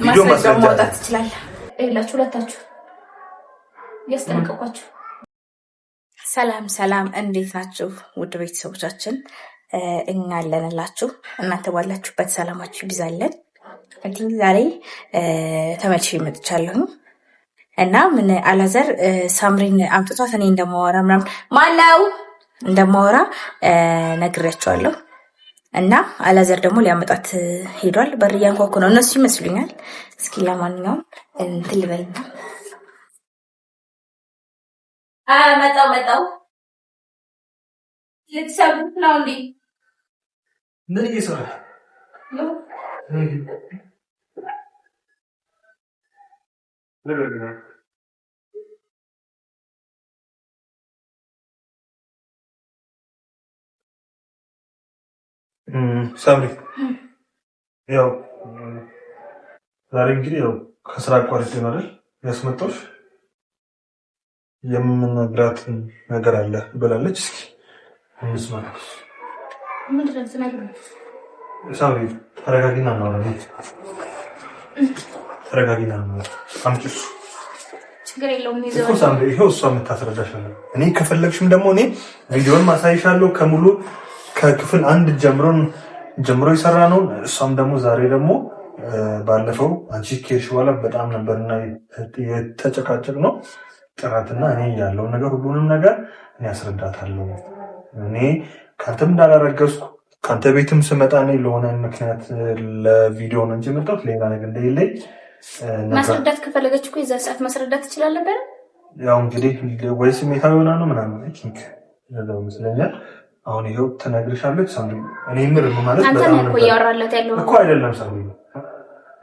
ቪዲዮ ማስረጃ ማውጣት ትችላለህ። እላችሁ ሁለታችሁ ያስጠነቀቋችሁ። ሰላም እንዴት ናችሁ ውድ ቤተሰቦቻችን? እኛ አለንላችሁ። እናንተ ባላችሁበት ሰላማችሁ ይብዛልን። እንግዲህ ዛሬ ተመልሼ መጥቻለሁ እና ምን አላዘር ሳምሪን አምጥቷት እኔ እንደማወራ ምናምን ማነው እንደማወራ ነግሬያቸዋለሁ። እና አላዘር ደግሞ ሊያመጣት ሄዷል። በር እያንኳኩ ነው እነሱ ይመስሉኛል። እስኪ ለማንኛውም እንትን ልበልና መጣው ልትሰብሩት ነው እንዴ? ምን እየሰራ ሳምሪ ያው ዛሬ እንግዲህ ያው ከስራ አቋርጬ ነው አይደል ያስመጣሁሽ። የምነግራት ነገር አለ ብላለች። እስኪ እንስማ። ምንድን ነው የምትነግረው? ሳምሪ ተረጋጊና እናውራ። ተረጋጊና እናውራ። አምጪ እሱ ችግር የለውም ይዘው እኮ ሳምሪ ይሄው እሷ የምታስረዳሽ ነው። እኔ ከፈለግሽም ደግሞ እኔ ቪዲዮን ማሳይሻለሁ ከሙሉ ከክፍል 1 ጀምሮ ይሰራ ነው። እሷም ደግሞ ዛሬ ደግሞ ባለፈው አንቺ ከሄድሽ በኋላ በጣም ነበርና የተጨቃጨቅ ነው ጥራትና እኔ ያለው ነገር ሁሉንም ነገር እኔ አስረዳታለሁ። እኔ ካንተም እንዳላረገዝኩ ካንተ ቤትም ስመጣ እኔ ለሆነ ምክንያት ለቪዲዮ ነው እንጂ መጣሁት ሌላ ነገር እንደሌለኝ ማስረዳት ከፈለገች እኮ የዛ ሰዓት ማስረዳት ትችላለህ ነበር። ያው እንግዲህ ወይ ስሜታዊ ሆና ነው ምናምን ነው መስለኛል። አሁን ይሄው ተናግረሻለች ሳምሪ። እኔ ምር ማለት በጣም ነው እኮ ያወራለት ያለው እኮ አይደለም ሳምሪ።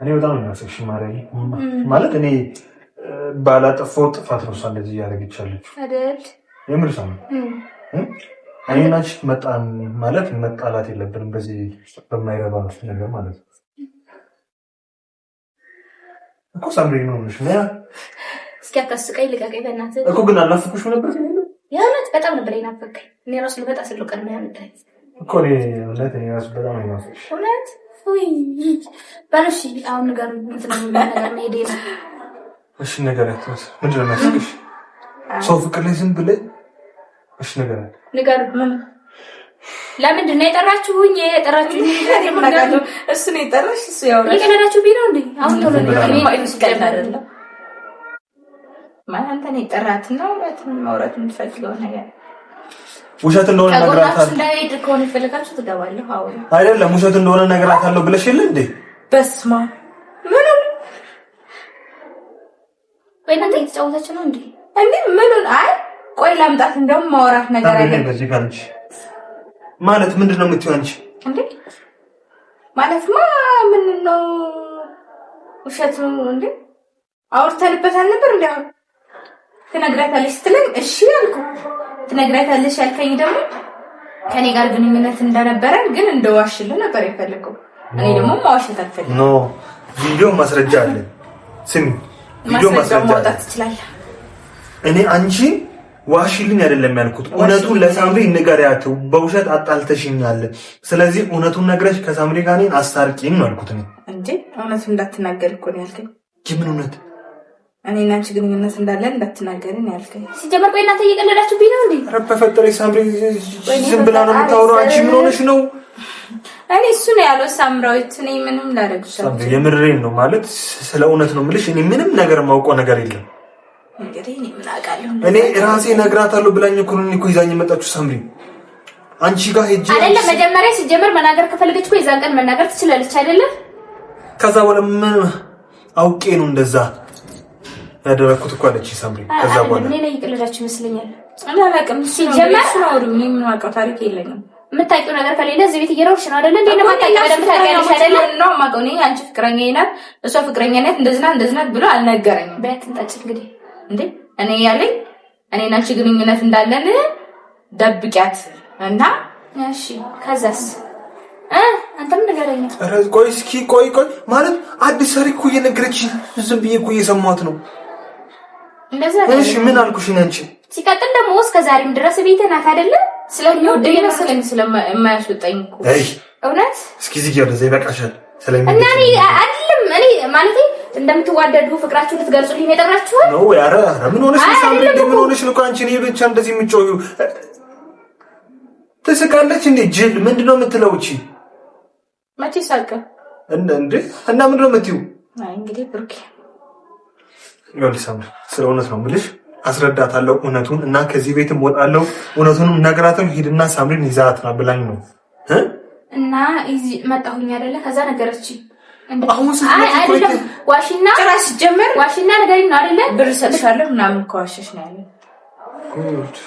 እኔ በጣም ነው ያሰሽ ማለት እኔ ባላጠፋው ጥፋት ነው እንደዚህ ያደረገቻለች አይደል? የምር ሳምሪ እኔ ናች መጣን ማለት መጣላት የለብንም በዚህ በማይረባ ነገር ማለት ነው እኮ ሳምሪ ነው ምንሽ ነው እስኪ አታስቀኝ ልቀቀኝ በእናትህ እኮ ግን አላፍኩሽም ነበር ያውነት በጣም ነበር ይናፈቀኝ። እኔ ራሱ ልመጣ ስለው ቀድሜ ያመጣኝ እኮ እኔ ራሱ በጣም ነው ያፈቅሽ እውነት ወይ ባለሽ አሁን ነገር እንትን ነገር መሄዴ ነው። እሺ ነገር አትወስ ምንድን ነው የሚያስቅሽ? ሰው ፍቅር ላይ ዝም ብለህ እሺ ነገር ምን ለምንድን ነው የጠራችሁኝ? እሱ ነው የጠራሽ? እሱ ያወራሽ የቀለዳችሁ ቢሮ እንዴ? አሁን ቶሎ ነው ቀለድ አይደለም ማለት አንተ ነው የጠራትና ማውራት የምትፈልገው ነገር ውሸት እንደሆነ ነግራታለሁ። እንዳይድ ከሆነ ፈልጋችሁ ትገባለህ። አሁን አይደለም ውሸት እንደሆነ ነግራታለሁ ብለሽ የለ እንዴ? በስማ ወይ እናንተ እየተጫወታችሁ ነው እንዴ? ምኑን? አይ ቆይ ላምጣት። እንደውም ማውራት ነገር አለ። በዚህ ካልሽ ማለት ምንድን ነው የምትይው አንቺ እንዴ? ማለትማ ምን ነው ውሸት ነው እንዴ? አውርተንበታል ነበር እንዴ? ትነግራታለሽ ስትለኝ እሺ አልኩ። ትነግራታለሽ ያልከኝ ደግሞ ከኔ ጋር ግንኙነት እንደነበረን ግን እንደዋሽልህ ነበር የፈለከው። እኔ ደግሞ ማዋሸት አልፈልግም። ኖ ቪዲዮ ማስረጃ አለ። ስሚ ቪዲዮ ማስረጃ ማውጣት ትችላለህ። እኔ አንቺ ዋሽልኝ አይደለም ያልኩት፣ እውነቱን ለሳምሪ ንገሪያት። በውሸት አጣልተሽኛል። ስለዚህ እውነቱን ነግረሽ ከሳምሪ ጋር እኔን አስታርቂኝ ነው ያልኩት። እኔ እንዴ እውነቱን እንዳትናገር እኮ ነው ያልከኝ። ምን እውነት? እኔ እና አንቺ ግንኙነት እንዳለን እንዳትናገሪ ነው ያልከኝ። ሲጀመር ቆይ እናንተ እየቀለዳችሁብኝ ነው እንዴ? ኧረ በፈጠረሽ ሳምሪ ዝም ብላ ነው የምታወራው። አንቺ ምን ሆነሽ ነው? እኔ እሱ ነው ያለው ሳምራዊት። እኔ ምንም ላደርግሻለሁ። ሳምሪ የምሬን ነው ማለት ስለ እውነት ነው የምልሽ። እኔ ምንም ነገር ማውቀው ነገር የለም። እንግዲህ እኔ ምን አውቃለሁ? እኔ ራሴ እነግራታለሁ ብላኝ እኮ ነው እኮ ይዛኝ የመጣችሁ ሳምሪ። አንቺ ጋር ሄጄ አይደለም መጀመሪያ ሲጀመር መናገር ከፈለገች እኮ የዛን ቀን መናገር ትችላለች አይደለም? ከዛ በኋላ ምን አውቄ ነው እንደዛ ያደረኩት እኮ አለች ሳምሪ። ከዛ በኋላ እኔ ላይ ይቀልዳችሁ ይመስለኛል። እኔ አላውቅም። ሲጀመር ነው እኔ ምን አውቀው ታሪክ የለኝም። የምታውቂው ነገር ከሌለ እዚህ ቤት እየሮርሽ ነው አይደለ? እንዴ ለማታውቂው በደንብ ታውቂያለሽ አይደለ? ነው የማውቀው እኔ አንቺ ፍቅረኛዬ ናት እሷ ፍቅረኛዬ ናት እንደዚህ ናት ብሎ አልነገረኝም። በትንጣጭ እንግዲህ እንዴ እኔ ያለኝ እኔ እና አንቺ ግንኙነት እንዳለን ደብቂያት እና እሺ ከዛስ አንተም ንገረኝ። ኧረ ቆይ እስኪ ቆይ ማለት አዲስ ታሪክ እኮ እየነገረች ዝም ብዬ እኮ እየሰማሁት ነው። እንደዛ እሺ ምን አልኩሽ አንቺ? ሲቀጥል ደግሞ እስከ ዛሬም ድረስ ቤት ናት አይደለ? ስለሚወደኝ መሰለኝ ስለማያስወጣኝ እኮ አይ እውነት እስኪ እዚህ ጋር ለዘይ በቃሻል። እና እኔ አይደለም እኔ ማለት እንደምትዋደዱ ፍቅራችሁን ልትገልጹልኝ የጠራችሁ ነው። ኧረ ምን ሆነሽ ነው ሳምሪ? ምን ሆነሽ ነው አንቺ? እኔ ብቻ እንደዚህ የምትጮዩ ትስቃለች እንዴ? ጅል ምንድነው የምትለው? እቺ መቼ ሳቀ እንዴ? እና ምንድነው የምትይው? አይ እንግዲህ ብሩክ ይኸውልሽ ሳምሪ፣ ስለ እውነት ነው የምልሽ። አስረዳታለሁ እውነቱን እና ከዚህ ቤትም ወጣለሁ። እውነቱንም ነግራታለሁ። ሂድና ሳምሪን ይዛት ና ብላኝ ነው እና እዚህ መጣሁኝ አይደለ? ከዛ ነገረች አሁን አይደለም ዋሽና ጭራሽ ጀመር ዋሽና ነገርኝ ነው አይደለ? ብር ሰጥሻለሁ ምናምን ከዋሽሽ ነው ያለው። ጉድ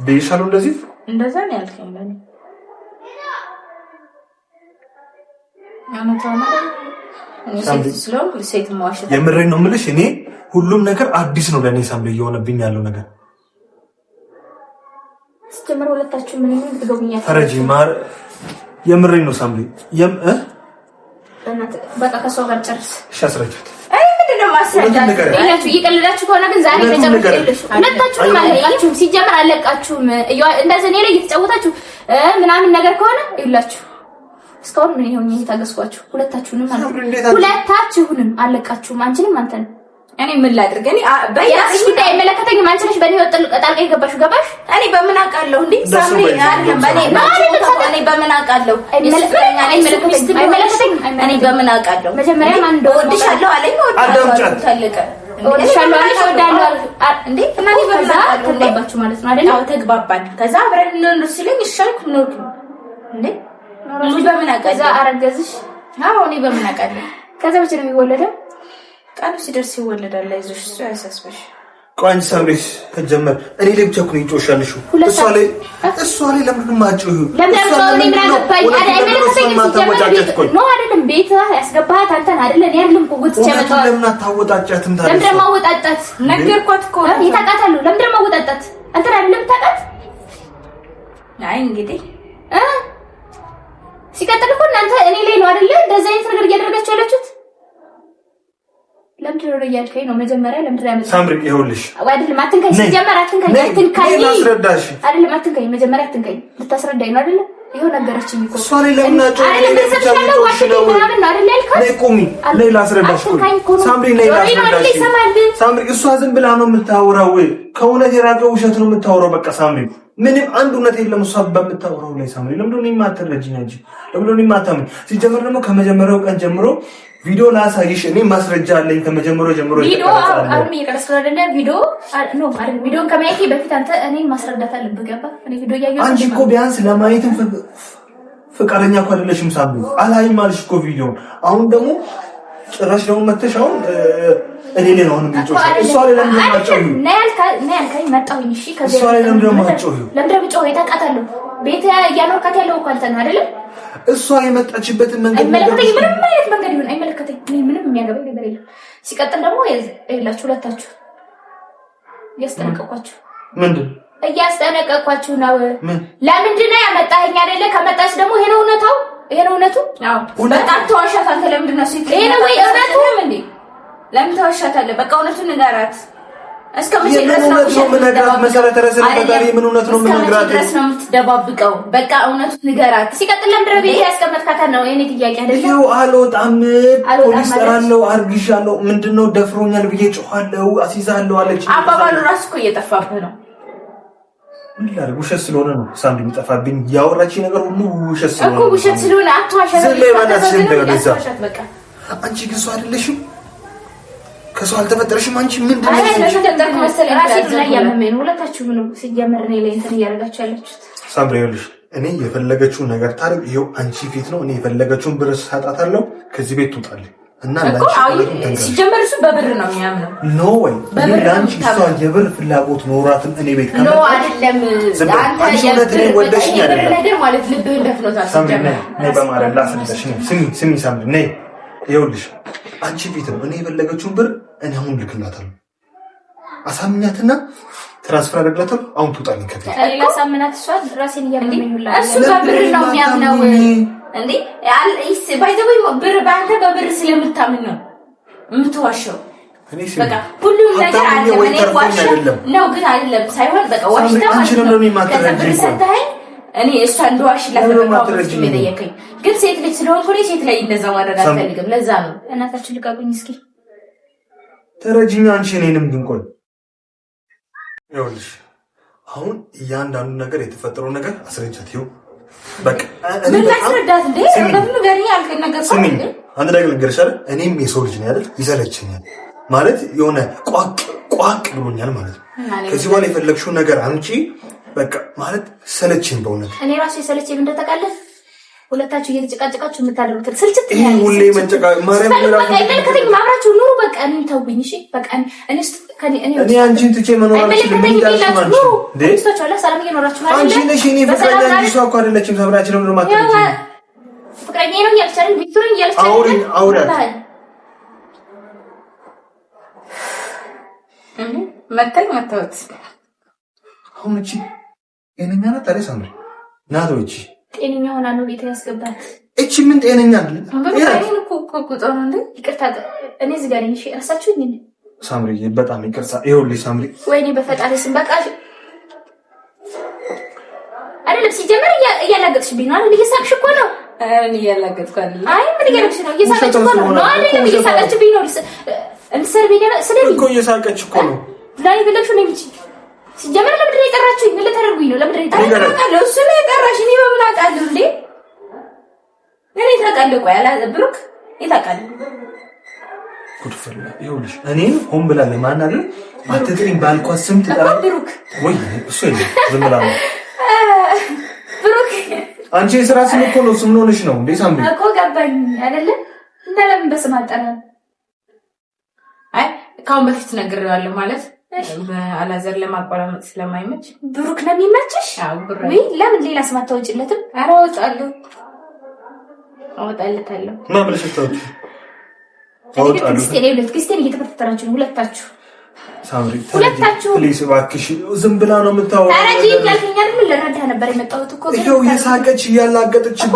ቢሻሉ እንደዛ ነው ያልከኝ ለኔ የምሬን ነው የምልሽ። እኔ ሁሉም ነገር አዲስ ነው ለኔ ሳምሪ፣ እየሆነብኝ ያለው ነገር ስትጀምር ሁለታችሁ ምን ትገቡኛል? ፈረጂ ማር የምሬን ነው ሳምሪ። በቃ ከሰው ጋር ጨርስ። እሺ አስረጃት። አይ ምንድነው ማስረጃት? እያችሁ እየቀለዳችሁ ከሆነ ግን ዛሬ መጨረሻ ሁለታችሁም አለቃችሁም። ሲጀምር አለቃችሁም እንደዚህ እኔ ላይ እየተጫወታችሁ ምናምን ነገር ከሆነ ይላችሁ እስካሁን ምን ይሆን እየታገስኳችሁ ሁለታችሁንም አለቃችሁም። አንቺንም አንተን እኔ ምን ላድርግ? እኔ በያስሽ ጉዳይ አይመለከተኝም። አንቺ ነሽ በእኔ ወጥ ጣልቃ የገባሽው። ገባሽ? እኔ በምን አውቃለሁ እንዴ? ሳምሪ አይደለም እኔ በምን አውቃለሁ? እኔ በምን አውቃለሁ? መጀመሪያ ማን እንደወድሻለሁ አለኝ። ወድሻለሁ ታለቀ ወድሻለሁ አለኝ። ወዳለሁ እንዴ? እና እኔ በምን አውቃለሁ? ተግባባችሁ ማለት ነው አይደል? አዎ ተግባባን። ከዛ አብረን እንኖር ሲለኝ እሺ አልኩ። ኖርኩ እንዴ? እኔ በምን አውቃለሁ? ከዛ አረገዝሽ? አዎ እኔ በምን አውቃለሁ? ከዛ ብቻ ነው የሚወለደው። ቃሉ ሲደርስ ይወለዳል። አይዞሽ እሱ ያሳስበሽ። ቆይ ሳምሪ ከጀመር እኔ ላይ ብቻ እኮ ነው ይጮሻልሽ። እሷ ላይ ለምን ማጭው? አይደለም ቤት ያስገባሃት አንተን አይደለ? እኔ አይደለም እኮ ጉት ቸመጣው። ለምን አታወጣጫትም ታዲያ? ለምን ማወጣጣት? ነገርኳት እኮ ይታቃታሉ። ለምን ማወጣጣት? አንተን አይደለም ታቃት? አይ እንግዲህ ሲቀጥል እኮ እናንተ እኔ ላይ ነው አይደለ እንደዛ አይነት ነገር እያደረጋችሁ ያላችሁት? ለምን ነው ያልከኝ ነው? መጀመሪያ ለምን ያመጣ ሳምሪ ይኸውልሽ፣ አይደለም አትንከኝ። ሲጀመር አትንከኝ ላስረዳሽ። አይደለም አትንከኝ፣ መጀመሪያ አትንከኝ። ልታስረዳኝ ነው አይደለ? ይሄው ነገረችኝ እኮ እሷ ላይ ለምን አጨው? አይደለም ተሰጥቷል። ምናምን ነው አይደል ያልከኝ? ነይ ቁሚ፣ ነይ ላስረዳሽ። ሳምሪ ነይ ላስረዳሽ። ሳምሪ እሷ ዝም ብላ ነው የምታወራው። ከእውነት የራቀ ውሸት ነው የምታወራው። በቃ ሳምሪ ምንም አንድ እውነት የለም እሷ በምታወራው ላይ። ሳምሪ ለምን ነው የማትረጂኝ እንጂ ለምን ነው የማታምን? ሲጀመር ደግሞ ከመጀመሪያው ቀን ጀምሮ ቪዲዮ ላሳይሽ። እኔ ማስረጃ አለኝ ከመጀመሪያው ጀምሮ። ቪዲዮ አሁን እየቀረስኩ አይደለ? ቪዲዮ ነው አይደል? ቪዲዮን ከማየቴ በፊት አንተ እኔን ማስረዳት አለብህ። ገባ? እኔ ቪዲዮ እያየሁ አንቺ እኮ ቢያንስ ለማየትም ፍቃደኛ እኮ አይደለሽም ሳምሪ። አላይም አልሽ እኮ ቪዲዮ። አሁን ደግሞ ጭራሽ ደግሞ መተሽ አሁን እኔ ላይ ነው የምትጮህ። እሷ ላይ ለምን ማጫው? ነይ አልከኝ መጣሁኝ። እሺ ከዚህ እሷ ላይ ለምን ማጫው? ለምን ማጫው? የታውቃታለሁ ቤት እያኖርካት ያለው እኮ አንተ ነህ አይደል? እሷ የመጣችበትን መንገድ አይመለከተኝም። ምንም አይነት መንገድ ይሁን አይመለከተኝም። እኔ ምንም የሚያገባኝ ነገር የለም። ሲቀጥል ደግሞ ይላችሁ ሁለታችሁ እያስጠነቀቅኳችሁ። ምንድን እያስጠነቀቅኳችሁ ነው? ለምንድን ነው ያመጣኸኝ አይደለ? ከመጣች ደግሞ ይሄ ነው እውነታው። ይሄ ነው እውነቱ። አዎ በጣም ተዋሻት አንተ። ለምንድን ነው ሲል ይሄ ነው ወይ እውነቱ? እንዴ ለምን ተዋሻታለህ? በቃ እውነቱን ንገራት። እስከመቼ ድረስ ነው የምትደባብቀው? መሰረተ ረሰን ተጋሪ ምን እውነት ነው የምነግራት? ድረስ ነው የምትደባብቀው? በቃ እውነቱን ንገራት። ሲቀጥል ለምንድን ነው ቤት ያስቀመጥካት ነው የኔ ጥያቄ አይደለም። ይኸው አልወጣም፣ ፖሊስ ጠራለሁ፣ አርግሻለሁ፣ ምንድነው ደፍሮኛል ብዬ ጮኻለሁ፣ አስይዛለሁ አለች። አባባሉ ራሱ እኮ እየጠፋብህ ነው። ምን ላድርግ? ውሸት ስለሆነ ነው ሳምሪ የሚጠፋብኝ። ያወራች ነገር ሁሉ ውሸት ስለሆነ እኮ ውሸት ስለሆነ አትዋሻት። በቃ አንቺ ግን ሰው አይደለሽም። ከሰው አልተፈጠረሽም። አንቺ ምንድነው? አይ ተፈጠርኩ መሰለኝ። ራሴ ላይ ያመመኝ ሁለታችሁ ምን ሲጀመር እኔ ላይ እንትን እያደረጋችሁ ያላችሁት። ሳምሪ ይኸውልሽ፣ እኔ የፈለገችውን ነገር ታርግ። ይኸው አንቺ ፊት ነው። እኔ የፈለገችውን ብር ሳጣታለሁ። ከዚህ ቤት ትውጣለች እና ላንቺ ሲጀመር እሱ በብር ነው የሚያምነው። ኖ ወይ ላንቺ እሷ የብር ፍላጎት ኖራትም እኔ ቤት ከመጣ ነው አይደለም። አንተ የብር ወደሽኝ አይደለም ነገር ማለት ልብህን ደፍኖታል። ሳምሪ ነይ በማለት ላስረዳሽ። ስሚ ሳምሪ ነይ። ይኸውልሽ አንቺ ፊት ነው። እኔ የፈለገችውን ብር እኔ አሁን ልክላታለሁ። አሳምኛትና ትራንስፈር አደርግላታለሁ። አሁን ትውጣልኝ ከቤት። ሌላ ሳምናት እሷ ራሴን እያመመኝላ እሱ በብር ነው የሚያምነው እንዴ? አይስ ባይዘው ብር ባንተ በብር ስለምታምን ነው የምትዋሸው። በቃ ሁሉም ነገር አለ። እኔ ዋሸው ነው ግን አይደለም ሳይሆን በቃ ዋሽታ ማለት ነው። ከዛ ብር ሰጠኸኝ እኔ እሷ እንደዋሽላት ነው የጠየቀኝ። ግን ሴት ልጅ ስለሆንኩ እኔ ሴት ላይ እንደዛ ማድረግ አልፈልግም። ለዛ ነው እናታችን ልቀቁኝ እስኪ ተረጂኛ አንቺ እኔንም ድንቆል ይኸውልሽ አሁን እያንዳንዱ ነገር የተፈጠረው ነገር አስረጃት ይኸው በቃ ምን ላስረዳት እንዴ ለምን ገሪኛ አልከነገር ስሚኝ አንድ ነገር ልንገርሽ አይደል እኔም የሰው ልጅ ነኝ አይደል ይሰለችኛል ማለት የሆነ ቋቅ ብሎኛል ማለት ነው ከዚህ በኋላ የፈለግሽው ነገር አንቺ በቃ ማለት ሰለችኝ በእውነት እኔ ራሴ ሰለችኝ እንደተቃለለ ሁለታችሁ እየተጨቃጨቃችሁ የምታደርጉት ስልችት ይሄ ሁሌ መንጨቃ ማርያም ከተኝ ማብራችሁ ኑሩ በቃ እኔ ተውኝ እሺ በቃ እኔ አንቺን ትቼ መኖር አልችልም እንዴ ስቶቻላ ሰላም እየኖራችሁ ማለት አንቺ ነሽ እኔ ፍቅረኛ እንጂ እሷ እኮ አይደለችም ሰብራችን ነው ማለት ፍቅረኛ ነው ያልቻለን ቪክቶርን ያልቻለን አውራት መተውት አሁን እቺ ጤነኛ ናት ታዲያ ሳምሪ ናት ወይ እቺ ጤነኛ ሆና ነው ቤት ያስገባት እቺ ምን ጤነኛ አይደል በቃ እኮ ቁጣው ነው እንዴ ይቅርታ እኔ እዚህ ጋር ነኝ እሺ እራሳችሁ ነኝ ሳምሪ በጣም ይቅርታ ይኸውልሽ ሳምሪ ወይኔ በፈጣሪ ስም በቃ አይደለም ሲጀመር እያላገጥሽብኝ ነው አይደል እየሳቅሽ እኮ ነው እኔ እያላገጥኩ አይደል አይ ምን እያላገጥሽ ነው እየሳቅሽ እኮ ነው አይደለም እየሳቅሽብኝ ነው እንሰርቤ ስለዚህ እኮ እየሳቀች እኮ ነው ላይ ብለሽ ነው እንጂ ሲጀመር ለምንድን ነው የጠራችሁኝ ምን ልታደርጉኝ ነው ለምንድን ነው የጠራችሁኝ እሱ ነው የጠራሽ እኔ በምን አውቃለሁ እንዴ እኔ ታውቃለህ ቆይ አላ ብሩክ ይታውቃለህ ኩድፈላ ይኸውልሽ እኔን ሆን ብላ ለማን አይደል አትጥሪኝ ባልኳት ስም ትጠራ ብሩክ ወይ እሱ የለም ዝም ብላ ነው ብሩክ አንቺ የሥራ ስም እኮ ነው ስም ሆነሽ ነው እንዴ ሳምሪ እኮ ገባኝ አይደለ እና ለምን በስም አጠራን አይ ካሁን በፊት ነግሬዋለሁ ማለት አላዘር ለማቆራመጥ ስለማይመች ብሩክ ነው የሚመችሽ አው ብሩክ ወይ ለምን ሌላ ስም አታወጪለትም ኧረ አወጣለታለሁ ማብለሽ ተውት ክርስቲያን እየተፈተራችሁ ነው ሁለታችሁ ሳምሪ ፕሊስ እባክሽ ዝም ብላ ነው የምታወራው አረጂ ያልከኛል ምን ልረዳ ነበር የመጣሁት እኮ ይሄው የሳቀች ያላገጠች እኮ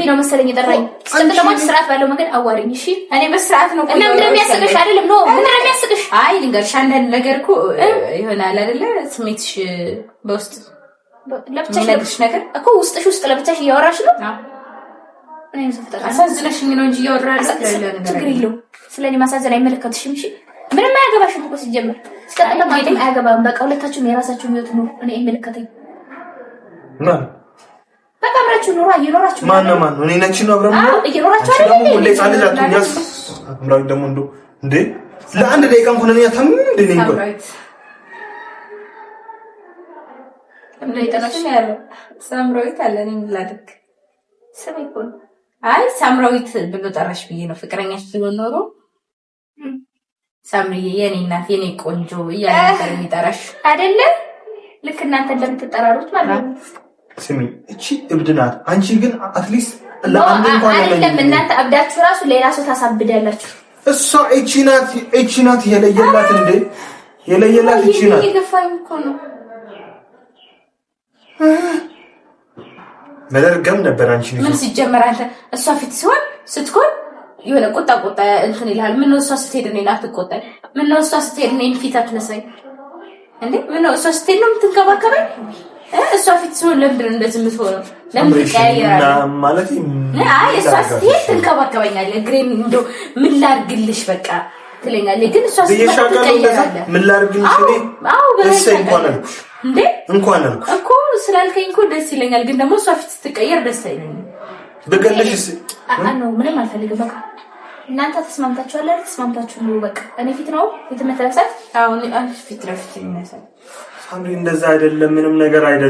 ነው መሰለኝ የጠራኝ ስለተለማች ስርዓት ባለው መንገድ አዋሪኝ እሺ እኔ በስርዓት ነው እና ምንም የሚያስቅሽ አይደለም ነው ምንም የሚያስቅሽ አይ ልንገርሽ አንዳንድ ነገር እኮ ይሆናል አይደለ ስሜትሽ በውስጥ ለብቻሽ ነገር እኮ ውስጥ ለብቻሽ እያወራሽ ነው እኔ ሰፍተራ አሳዝነሽኝ ነው እንጂ እያወራሽ ችግር የለውም ስለኔ ማሳዘን አይመለከትሽም እሺ ምንም አያገባሽም እኮ ሲጀምር እስከጠለም አያገባም በቃ ሁለታችሁም የራሳችሁን ህይወት ነው እኔ አይመለከተኝ ማን በቃ አብራችሁ ኑሮ እየኖራችሁ ማን ነው እኔ ነች ነው አብረን ነው እየኖራችሁ አይደል እንዴ ጻልጅ አትኛስ አምራዊ ደግሞ እንዴ ለአንድ ደቂቃ እንኳን እኔ ታም እንዴ ነኝ ቆይ እንዴ ተናሽ ያለው ሳምራዊት አለኝ ላድክ ሰማይኮን አይ ሳምራዊት ብሎ ጠራሽ ብዬ ነው ፍቅረኛሽ ሲሆን ኖሮ ሳምሪዬ የኔ እናት የኔ ቆንጆ እያለ ነበር የሚጠራሽ አይደለ ልክ እናንተ እንደምትጠራሩት ማለት ነው ስሚ እቺ እብድ ናት አንቺ ግን አትሊስት ለአንድ እንኳን አይደለም እናንተ አብዳችሁ ራሱ ሌላ ሰው ታሳብዳላችሁ እሷ እቺ ናት የለየላት እንዴ የለየላት እቺ ናት ይገፋኝ እኮ ነው መደርገም ነበር አንቺ ምን ሲጀመር አንተ እሷ ፊት ሲሆን ስትኮን የሆነ ቁጣ እንትን ይላል ምን ነው እሷ ስትሄድ ነው አትቆጣኝ ምን ነው እሷ ስትሄድ ነው ፊት አትነሳኝ እንዴ ምን ነው እሷ ስትሄድ ነው የምትንከባከበኝ እሷ ፊት ሲሆን ለምንድን ነው እንደዚህ የምትሆነው ለምን ትቀያየራለህ ማለት አይ እሷ ስትሄድ ትንከባከበኛለህ ግሬን እንደው ምን ላድርግልሽ በቃ ትለኛለህ ግን እሷ ስትሄድ ትቀያየራለህ ምን ላድርግልሽ እኔ ደስ ይቆናልኩሽ እንዴ እንኳን አልኩሽ እኮ ስላልከኝ እኮ ደስ ይለኛል ግን ደግሞ እሷ ፊት ስትቀየር ደስ አይለኝም በቀለሽስ ነው ምንም አልፈልግም በቃ እናንተ ተስማምታችኋል አይደል ተስማምታችሁ ነው በቃ እኔ ፊት ነው የትመተለሰት አሁን ፊት ለፊት ይነሳል ሳምሪ እንደዛ አይደለም ምንም ነገር አይደለም